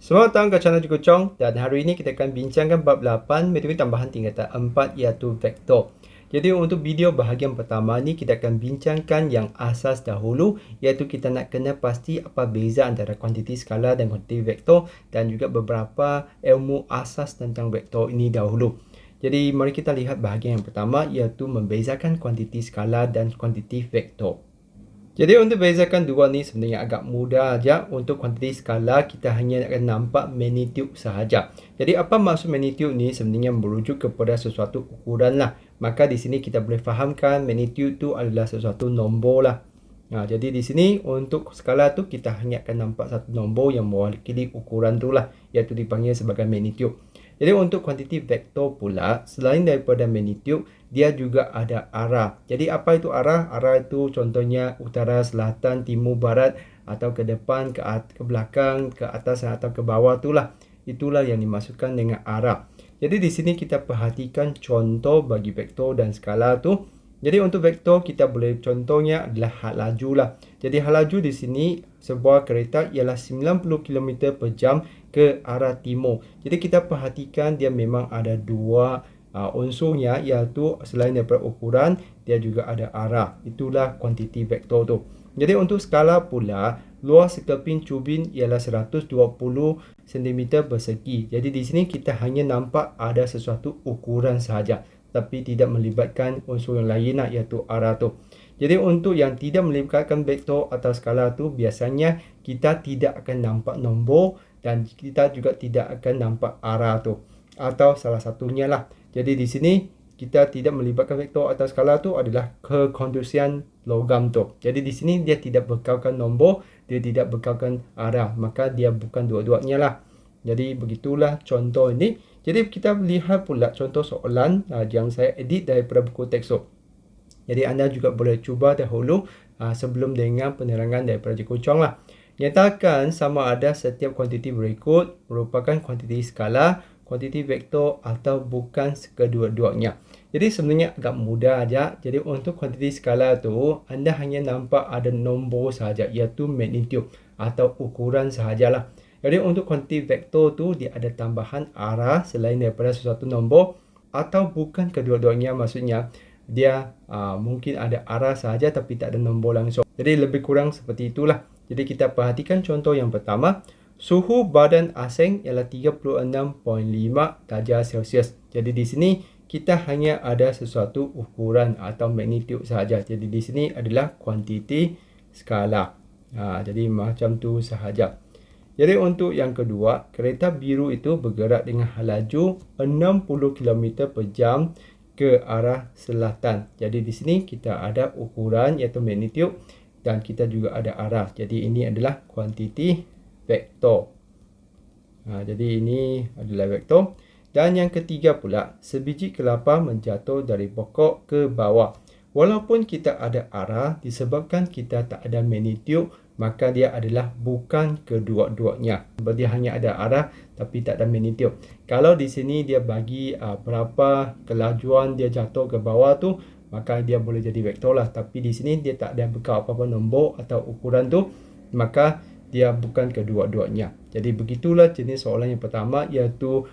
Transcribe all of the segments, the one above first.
Selamat datang ke channel Cikgu Chong, dan hari ini kita akan bincangkan bab 8 matematik tambahan tingkatan 4 iaitu vektor. Jadi untuk video bahagian pertama ni kita akan bincangkan yang asas dahulu, iaitu kita nak kena pasti apa beza antara kuantiti skala dan kuantiti vektor dan juga beberapa ilmu asas tentang vektor ini dahulu. Jadi mari kita lihat bahagian yang pertama, iaitu membezakan kuantiti skala dan kuantiti vektor. Jadi untuk bezakan dua ni sebenarnya agak mudah aja. Untuk kuantiti skala kita hanya akan nampak magnitude sahaja. Jadi apa maksud magnitude ni? Sebenarnya merujuk kepada sesuatu ukuran lah. Maka di sini kita boleh fahamkan magnitude tu adalah sesuatu nombor lah. Jadi di sini untuk skala tu kita hanya akan nampak satu nombor yang mewakili ukuran tu lah, iaitu dipanggil sebagai magnitude. Jadi untuk kuantiti vektor pula, selain daripada magnitude, dia juga ada arah. Jadi apa itu arah? Arah itu contohnya utara, selatan, timur, barat, atau ke depan, ke belakang, ke atas atau ke bawah itulah. Itulah yang dimaksudkan dengan arah. Jadi di sini kita perhatikan contoh bagi vektor dan skala tu. Jadi untuk vektor kita boleh contohnya adalah had laju lah. Jadi had laju di sini sebuah kereta ialah 90 km per jam ke arah timur. Jadi kita perhatikan dia memang ada dua unsurnya, iaitu selain daripada ukuran dia juga ada arah. Itulah kuantiti vektor tu. Jadi untuk skala pula, luas sekeping cubin ialah 120 cm persegi. Jadi di sini kita hanya nampak ada sesuatu ukuran sahaja, tapi tidak melibatkan unsur yang lain lah, iaitu arah tu. Jadi untuk yang tidak melibatkan vektor atau skala tu, biasanya kita tidak akan nampak nombor dan kita juga tidak akan nampak arah tu, atau salah satunya lah. Jadi di sini kita tidak melibatkan vektor atau skala tu adalah kekondusian logam tu. Jadi di sini dia tidak bekalkan nombor, dia tidak bekalkan arah, maka dia bukan dua-duanya lah. Jadi begitulah contoh ini. Jadi kita lihat pula contoh soalan yang saya edit daripada buku textbook. Jadi anda juga boleh cuba dahulu sebelum dengan penerangan daripada Cikgu Chong lah. Nyatakan sama ada setiap kuantiti berikut merupakan kuantiti skala, kuantiti vektor atau bukan kedua-duanya. Jadi sebenarnya agak mudah aja. Jadi untuk kuantiti skala tu anda hanya nampak ada nombor sahaja, iaitu magnitude atau ukuran sahajalah. Jadi untuk kuantiti vektor tu dia ada tambahan arah selain daripada sesuatu nombor, atau bukan kedua-duanya, maksudnya dia mungkin ada arah sahaja tapi tak ada nombor langsung. Jadi lebih kurang seperti itulah. Jadi kita perhatikan contoh yang pertama. Suhu badan asing ialah 36.5 darjah Celsius. Jadi di sini kita hanya ada sesuatu ukuran atau magnitude sahaja. Jadi di sini adalah kuantiti skala. Jadi macam tu sahaja. Jadi untuk yang kedua, kereta biru itu bergerak dengan laju 60 km per jam ke arah selatan. Jadi di sini kita ada ukuran iaitu magnitude dan kita juga ada arah. Jadi ini adalah kuantiti vektor. Jadi ini adalah vektor. Dan yang ketiga pula, sebiji kelapa menjatuh dari pokok ke bawah. Walaupun kita ada arah, disebabkan kita tak ada magnitude, maka dia adalah bukan kedua-duanya. Sebab dia hanya ada arah tapi tak ada magnitude. Kalau di sini dia bagi berapa kelajuan dia jatuh ke bawah tu, maka dia boleh jadi vektor lah. Tapi di sini dia tak ada bekal apa-apa nombor atau ukuran tu, maka dia bukan kedua-duanya. Jadi begitulah jenis soalan yang pertama, iaitu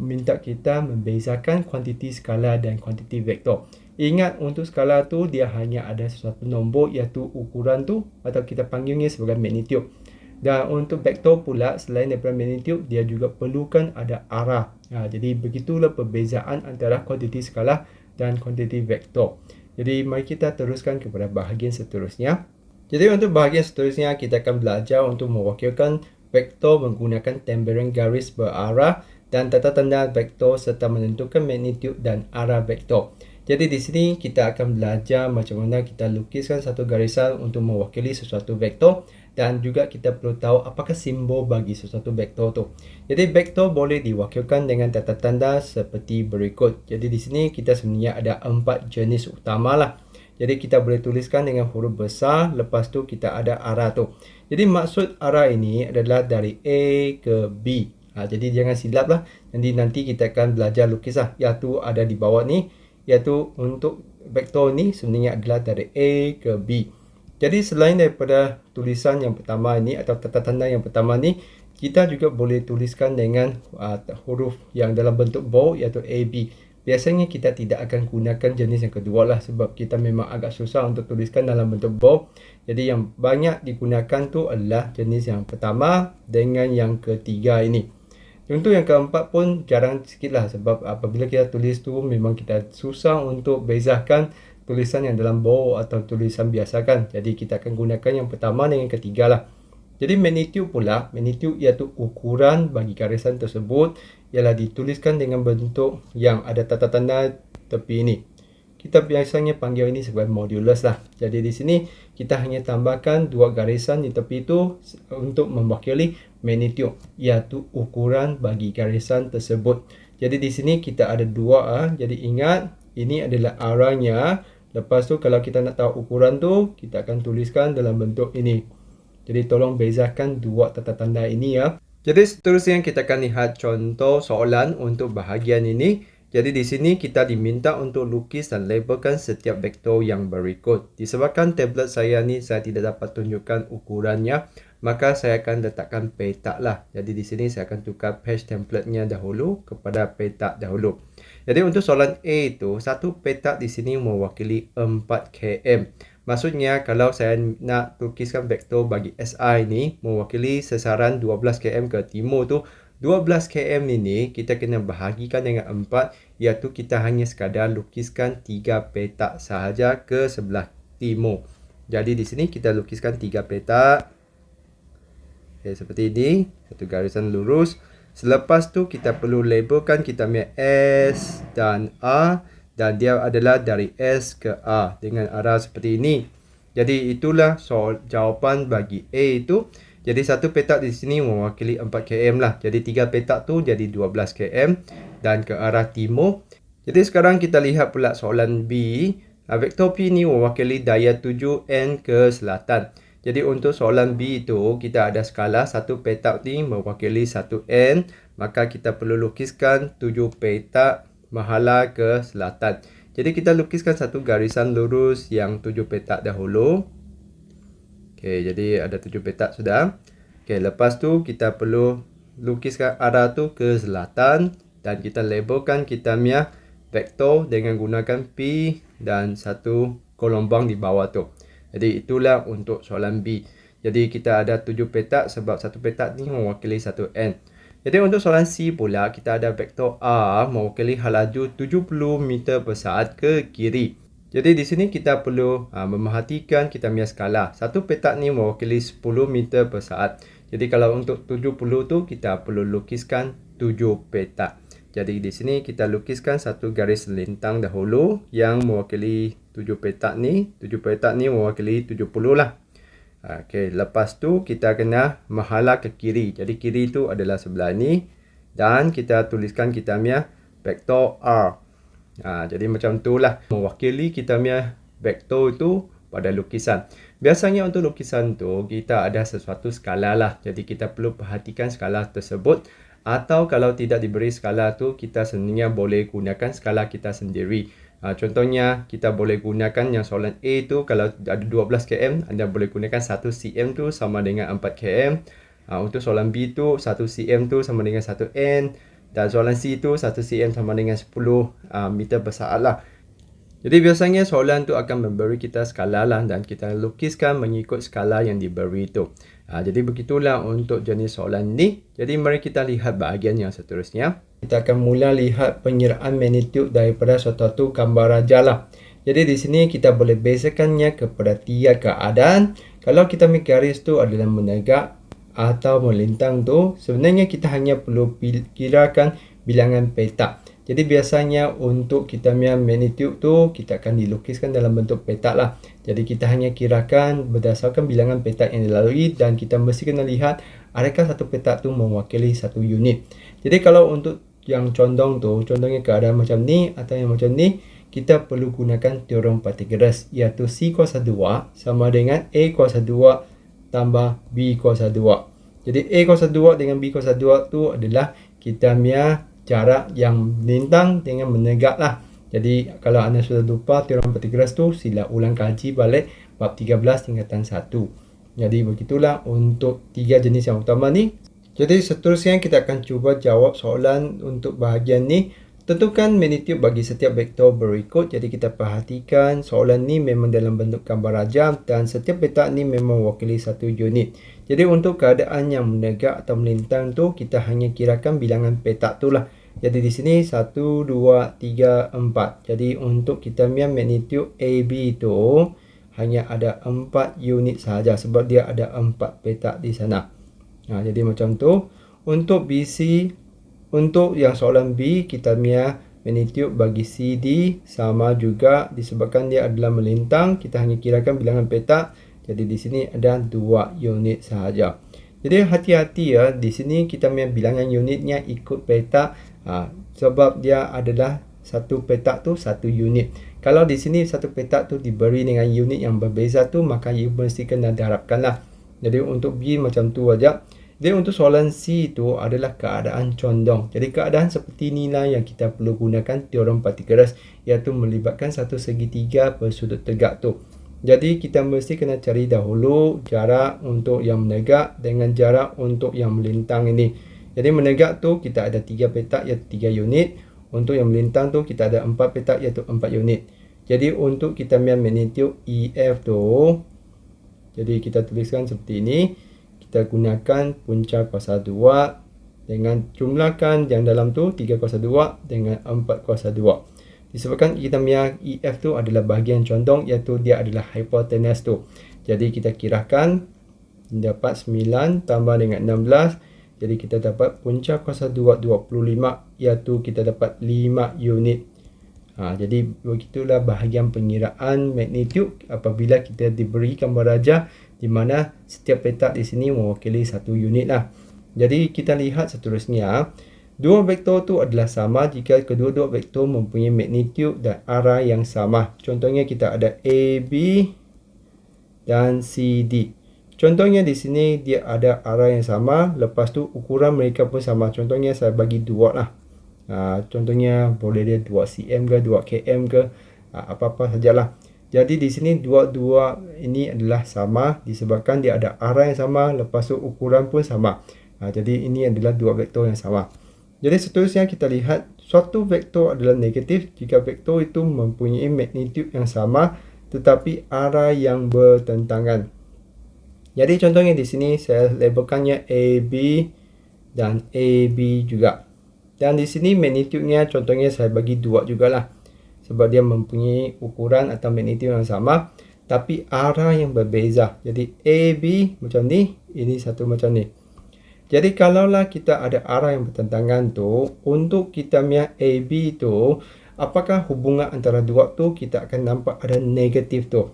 minta kita membezakan kuantiti skala dan kuantiti vektor. Ingat untuk skala tu dia hanya ada sesuatu nombor, iaitu ukuran tu, atau kita panggilnya sebagai magnitude. Dan untuk vektor pula, selain daripada magnitude, dia juga perlukan ada arah. Jadi begitulah perbezaan antara kuantiti skala dan kuantiti vektor. Jadi mari kita teruskan kepada bahagian seterusnya. Jadi untuk bahagian seterusnya kita akan belajar untuk mewakilkan vektor menggunakan tempelan garis berarah dan tata tanda vektor serta menentukan magnitude dan arah vektor. Jadi di sini kita akan belajar macam mana kita lukiskan satu garisan untuk mewakili sesuatu vektor, dan juga kita perlu tahu apakah simbol bagi sesuatu vektor tu. Jadi vektor boleh diwakilkan dengan tata tanda seperti berikut. Jadi di sini kita sebenarnya ada 4 jenis utama lah. Jadi kita boleh tuliskan dengan huruf besar, lepas tu kita ada arah tu. Jadi maksud arah ini adalah dari A ke B. Jadi jangan silap lah. Nanti kita akan belajar lukis lah. Iaitu ada di bawah ni. Iaitu untuk vektor ni sebenarnya adalah dari A ke B. Jadi selain daripada tulisan yang pertama ini atau tata tanda yang pertama ni, kita juga boleh tuliskan dengan huruf yang dalam bentuk bold iaitu AB. Biasanya kita tidak akan gunakan jenis yang kedua lah sebab kita memang agak susah untuk tuliskan dalam bentuk bold. Jadi yang banyak digunakan tu adalah jenis yang pertama dengan yang ketiga ini. Untuk yang keempat pun jarang sikit lah sebab apabila kita tulis tu memang kita susah untuk bezakan tulisan yang dalam bold atau tulisan biasa kan. Jadi kita akan gunakan yang pertama dengan yang ketiga lah. Jadi magnitude pula, magnitude iaitu ukuran bagi garisan tersebut ialah dituliskan dengan bentuk yang ada tanda tanda tepi ini. Kita biasanya panggil ini sebagai modulus lah. Jadi di sini kita hanya tambahkan dua garisan di tepi itu untuk mewakili magnitude iaitu ukuran bagi garisan tersebut. Jadi di sini kita ada dua. Jadi ingat ini adalah arahnya. Lepas tu kalau kita nak tahu ukuran tu kita akan tuliskan dalam bentuk ini. Jadi tolong bezakan dua tanda-tanda ini ya. Jadi seterusnya kita akan lihat contoh soalan untuk bahagian ini. Jadi di sini kita diminta untuk lukis dan labelkan setiap vektor yang berikut. Disebabkan tablet saya ni saya tidak dapat tunjukkan ukurannya, maka saya akan letakkan petak lah. Jadi di sini saya akan tukar page template-nya dahulu kepada petak dahulu. Jadi untuk soalan A itu, satu petak di sini mewakili 4 km. Maksudnya kalau saya nak lukiskan vektor bagi SI ni mewakili sasaran 12 km ke timur tu, 12 km ini kita kena bahagikan dengan 4 iaitu kita hanya sekadar lukiskan 3 petak sahaja ke sebelah timur. Jadi di sini kita lukiskan 3 petak. Okay, seperti ini, satu garisan lurus. Selepas tu kita perlu labelkan kita punya S dan A. Dan dia adalah dari S ke A dengan arah seperti ini. Jadi itulah soal jawapan bagi A itu. Jadi satu petak di sini mewakili 4 km lah. Jadi 3 petak tu jadi 12 km dan ke arah timur. Jadi sekarang kita lihat pula soalan B. Vektor P ni mewakili daya 7N ke selatan. Jadi untuk soalan B itu kita ada skala satu petak ni mewakili 1N. Maka kita perlu lukiskan 7 petak menghala ke selatan. Jadi kita lukiskan satu garisan lurus yang 7 petak dahulu. Okey, jadi ada 7 petak sudah. Okey, lepas tu kita perlu lukiskan arah tu ke selatan dan kita labelkan kita punya vektor dengan gunakan P dan satu gelombang di bawah tu. Jadi itulah untuk soalan B. Jadi kita ada 7 petak sebab satu petak ni mewakili 1N. Jadi untuk soalan C pula, kita ada vektor A mewakili laju 70 meter per saat ke kiri. Jadi di sini kita perlu memerhatikan kita punya skala. Satu petak ni mewakili 10 meter per saat. Jadi kalau untuk 70 tu, kita perlu lukiskan 7 petak. Jadi di sini kita lukiskan satu garis lintang dahulu yang mewakili 7 petak ni. 7 petak ni mewakili 70 lah. Okey, lepas tu kita kena menghala ke kiri. Jadi kiri tu adalah sebelah ni dan kita tuliskan kita punya vektor R. Jadi macam tu lah mewakili kita punya vektor tu pada lukisan. Biasanya untuk lukisan tu kita ada sesuatu skala lah. Jadi kita perlu perhatikan skala tersebut. Atau kalau tidak diberi skala tu, kita sebenarnya boleh gunakan skala kita sendiri. Contohnya kita boleh gunakan yang soalan A tu kalau ada 12 km, anda boleh gunakan 1 cm tu sama dengan 4 km. Untuk soalan B tu 1 cm tu sama dengan 1 N dan soalan C tu 1 cm sama dengan 10 meter per saat lah. Jadi biasanya soalan tu akan memberi kita skala lah dan kita lukiskan mengikut skala yang diberi tu. Jadi begitulah untuk jenis soalan ini. Jadi mari kita lihat bahagian yang seterusnya. Kita akan mula lihat penyeraan magnitude daripada suatu gambar raja lah. Jadi di sini kita boleh bezakannya kepada 3 keadaan. Kalau kita ambil garis tu adalah menegak atau melintang tu, sebenarnya kita hanya perlu kirakan bilangan petak. Jadi biasanya untuk kita punya magnitude tu kita akan dilukiskan dalam bentuk petak lah. Jadi kita hanya kirakan berdasarkan bilangan petak yang dilalui dan kita mesti kena lihat adakah satu petak tu mewakili satu unit. Jadi kalau untuk yang condong tu, contohnya keadaan macam ni atau yang macam ni, kita perlu gunakan teorem Pythagoras iaitu C kuasa 2 sama dengan A kuasa 2 tambah B kuasa 2. Jadi A kuasa 2 dengan B kuasa 2 tu adalah kita punya jarak yang lintang dengan menegak lah. Jadi kalau anda sudah lupa teorem Pythagoras tu, sila ulang kaji balik bab 13 tingkatan 1. Jadi begitulah untuk 3 jenis yang utama ni. Jadi seterusnya kita akan cuba jawab soalan untuk bahagian ni. Tentukan magnitude bagi setiap vektor berikut. Jadi kita perhatikan soalan ni memang dalam bentuk gambar rajam dan setiap petak ni memang mewakili satu unit. Jadi untuk keadaan yang menegak atau melintang tu, kita hanya kirakan bilangan petak tu lah. Jadi di sini 1, 2, 3, 4. Jadi untuk kita punya magnitude AB tu hanya ada 4 unit sahaja sebab dia ada 4 petak di sana. Jadi macam tu. Untuk BC, untuk yang soalan B, kita punya magnitude bagi CD sama juga disebabkan dia adalah melintang. Kita hanya kirakan bilangan petak. Jadi di sini ada 2 unit sahaja. Jadi hati-hati ya, di sini kita punya bilangan unitnya ikut petak. Sebab dia adalah satu petak tu satu unit. Kalau di sini satu petak tu diberi dengan unit yang berbeza tu, maka you mesti kena darabkan lah. Jadi untuk B macam tu aja. Jadi untuk soalan C itu adalah keadaan condong. Jadi keadaan seperti inilah yang kita perlu gunakan teorem Pythagoras, iaitu melibatkan satu segitiga bersudut tegak tu. Jadi kita mesti kena cari dahulu jarak untuk yang menegak dengan jarak untuk yang melintang ini. Jadi menegak tu kita ada 3 petak iaitu 3 unit. Untuk yang melintang tu kita ada 4 petak iaitu 4 unit. Jadi untuk kita punya magnitude EF tu, jadi kita tuliskan seperti ini. Kita gunakan punca kuasa 2 dengan jumlahkan yang dalam tu 3 kuasa 2 dengan 4 kuasa 2. Disebabkan kita punya EF tu adalah bahagian condong, iaitu dia adalah hypotenuse tu. Jadi kita kirakan dapat 9 tambah dengan 16. Jadi kita dapat punca kuasa 2 25, iaitu kita dapat 5 unit. Jadi begitulah bahagian pengiraan magnitude apabila kita diberi gambar rajah di mana setiap petak di sini mewakili satu unit lah. Jadi kita lihat seterusnya, dua vektor tu adalah sama jika kedua-dua vektor mempunyai magnitude dan arah yang sama. Contohnya kita ada AB dan CD. Contohnya di sini dia ada arah yang sama, lepas tu ukuran mereka pun sama. Contohnya saya bagi 2 lah. Contohnya boleh dia 2 cm ke 2 km ke, apa-apa sajalah. Jadi di sini dua-dua ini adalah sama disebabkan dia ada arah yang sama, lepas tu ukuran pun sama. Jadi ini adalah dua vektor yang sama. Jadi seterusnya kita lihat suatu vektor adalah negatif jika vektor itu mempunyai magnitude yang sama tetapi arah yang bertentangan. Jadi contohnya di sini saya labelkannya AB dan AB juga. Dan di sini magnitude-nya contohnya saya bagi 2 jugalah. Sebab dia mempunyai ukuran atau magnitude yang sama tapi arah yang berbeza. Jadi AB macam ni, ini satu macam ni. Jadi kalaulah kita ada arah yang bertentangan tu, untuk kita punya AB tu, apakah hubungan antara dua tu, kita akan nampak ada negatif tu.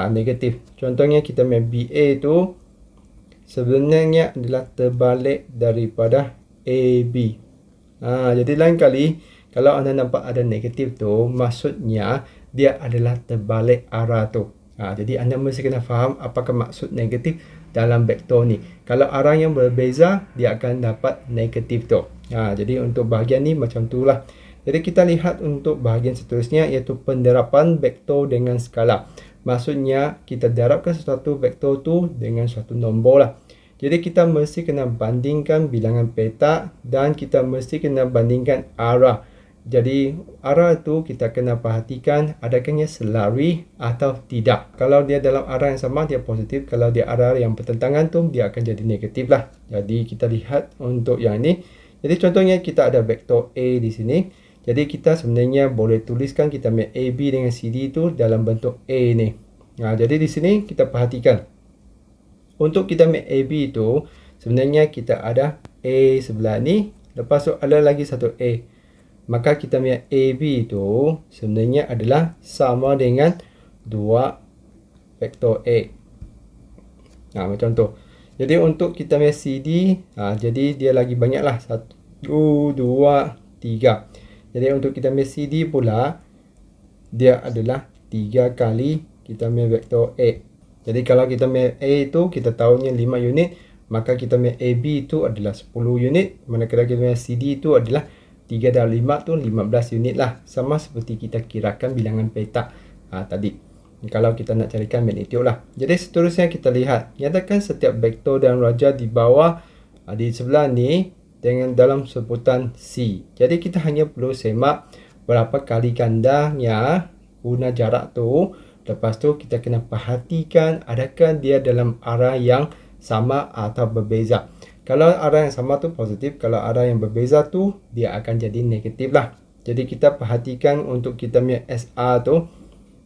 Negatif. Contohnya kita punya BA tu sebenarnya adalah terbalik daripada AB. Jadi lain kali kalau anda nampak ada negatif tu, maksudnya dia adalah terbalik arah tu. Jadi anda mesti kena faham apakah maksud negatif dalam vektor ni. Kalau arah yang berbeza, dia akan dapat negatif tu. Jadi untuk bahagian ni macam tu lah. Jadi kita lihat untuk bahagian seterusnya, iaitu penderapan vektor dengan skala. Maksudnya kita darabkan sesuatu vektor tu dengan suatu nombor lah. Jadi kita mesti kena bandingkan bilangan petak dan kita mesti kena bandingkan arah. Jadi arah tu kita kena perhatikan adakahnya selari atau tidak. Kalau dia dalam arah yang sama, dia positif. Kalau dia arah yang bertentangan tu, dia akan jadi negatif lah. Jadi kita lihat untuk yang ini. Jadi contohnya kita ada vektor A di sini. Jadi kita sebenarnya boleh tuliskan kita punya AB dengan CD tu dalam bentuk A ni. Jadi di sini kita perhatikan. Untuk kita punya AB tu sebenarnya kita ada A sebelah ni. Lepas tu ada lagi satu A. Maka kita punya AB tu sebenarnya adalah sama dengan 2 vektor A. Macam tu. Jadi untuk kita punya CD, jadi dia lagi banyak lah. 1, 2, 3. Jadi untuk kita punya CD pula, dia adalah 3 kali kita punya vektor A. Jadi kalau kita punya A tu kita tahunya 5 unit, maka kita punya AB tu adalah 10 unit. Manakala kita punya CD tu adalah 3 dan 5 tu 15 unit lah. Sama seperti kita kirakan bilangan petak tadi. Kalau kita nak carikan magnitude lah. Jadi seterusnya kita lihat. Nyatakan setiap vektor dan raja di bawah Di sebelah ni dengan dalam sebutan C. Jadi kita hanya perlu semak berapa kali gandanya guna jarak tu. Lepas tu kita kena perhatikan adakah dia dalam arah yang sama atau berbeza. Kalau arah yang sama tu positif, kalau arah yang berbeza tu dia akan jadi negatif lah. Jadi kita perhatikan untuk kita punya SR tu.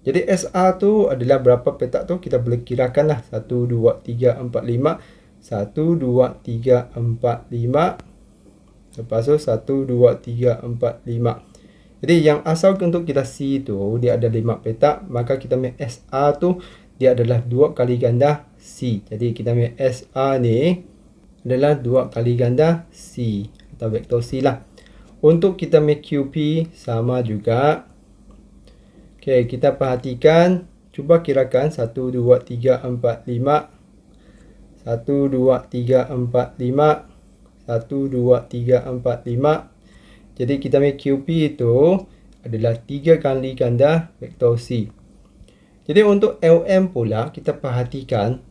Jadi SR tu adalah berapa petak tu kita boleh kirakan lah. 1, 2, 3, 4, 5. 1, 2, 3, 4, 5. Lepas tu 1, 2, 3, 4, 5. Jadi yang asal untuk kita C tu dia ada 5 petak. Maka kita punya SR tu dia adalah 2 kali ganda C. Jadi kita punya SR ni adalah 2 kali ganda C atau vektor C lah. Untuk kita punya QP sama juga. Okey, kita perhatikan. Cuba kirakan 1, 2, 3, 4, 5. 1, 2, 3, 4, 5. 1, 2, 3, 4, 5. Jadi kita punya QP itu adalah 3 kali ganda vektor C. Jadi untuk LM pula kita perhatikan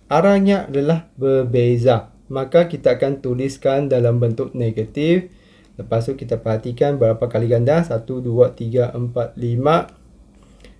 arahnya adalah berbeza. Maka kita akan tuliskan dalam bentuk negatif. Lepas tu kita perhatikan berapa kali ganda. 1, 2, 3, 4, 5.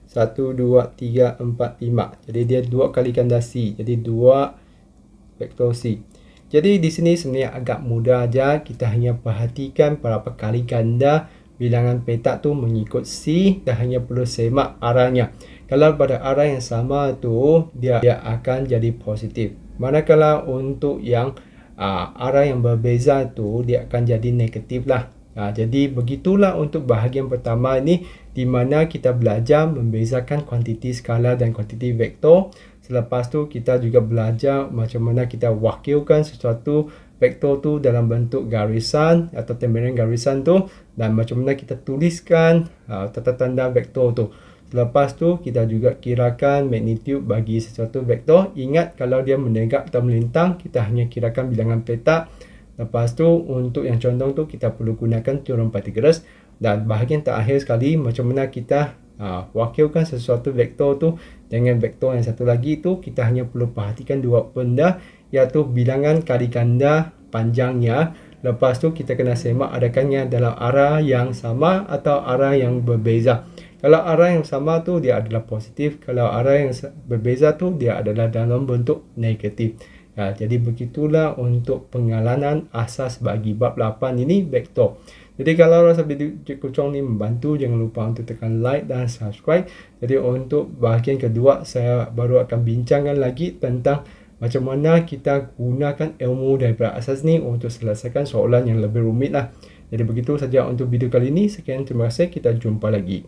1, 2, 3, 4, 5. Jadi dia 2 kali ganda C. Jadi 2 vektor C. Jadi di sini sebenarnya agak mudah aja. Kita hanya perhatikan berapa kali ganda bilangan petak tu mengikut C. Dan hanya perlu semak arahnya. Kalau pada arah yang sama tu dia akan jadi positif. Manakala untuk yang arah yang berbeza tu dia akan jadi negatif lah. Jadi begitulah untuk bahagian pertama ini di mana kita belajar membezakan kuantiti skalar dan kuantiti vektor. Selepas tu kita juga belajar macam mana kita wakilkan sesuatu vektor tu dalam bentuk garisan atau tempelan garisan tu dan macam mana kita tuliskan tata tanda vektor tu. Selepas tu kita juga kirakan magnitude bagi sesuatu vektor. Ingat kalau dia menegak atau melintang kita hanya kirakan bilangan petak. Lepas tu untuk yang condong tu kita perlu gunakan teorem Pythagoras. Dan bahagian terakhir sekali macam mana kita wakilkan sesuatu vektor tu dengan vektor yang satu lagi tu. Kita hanya perlu perhatikan dua benda iaitu bilangan kali ganda panjangnya. Lepas tu kita kena semak adakahnya dalam arah yang sama atau arah yang berbeza. Kalau arah yang sama tu dia adalah positif. Kalau arah yang berbeza tu dia adalah dalam bentuk negatif. Jadi begitulah untuk pengalaman asas bagi bab 8 ini vektor. Jadi kalau rasa video Cik Kucong ni membantu, jangan lupa untuk tekan like dan subscribe. Jadi untuk bahagian kedua saya baru akan bincangkan lagi tentang macam mana kita gunakan ilmu daripada asas ni untuk selesaikan soalan yang lebih rumit lah. Jadi begitu saja untuk video kali ini. Sekian, terima kasih. Kita jumpa lagi.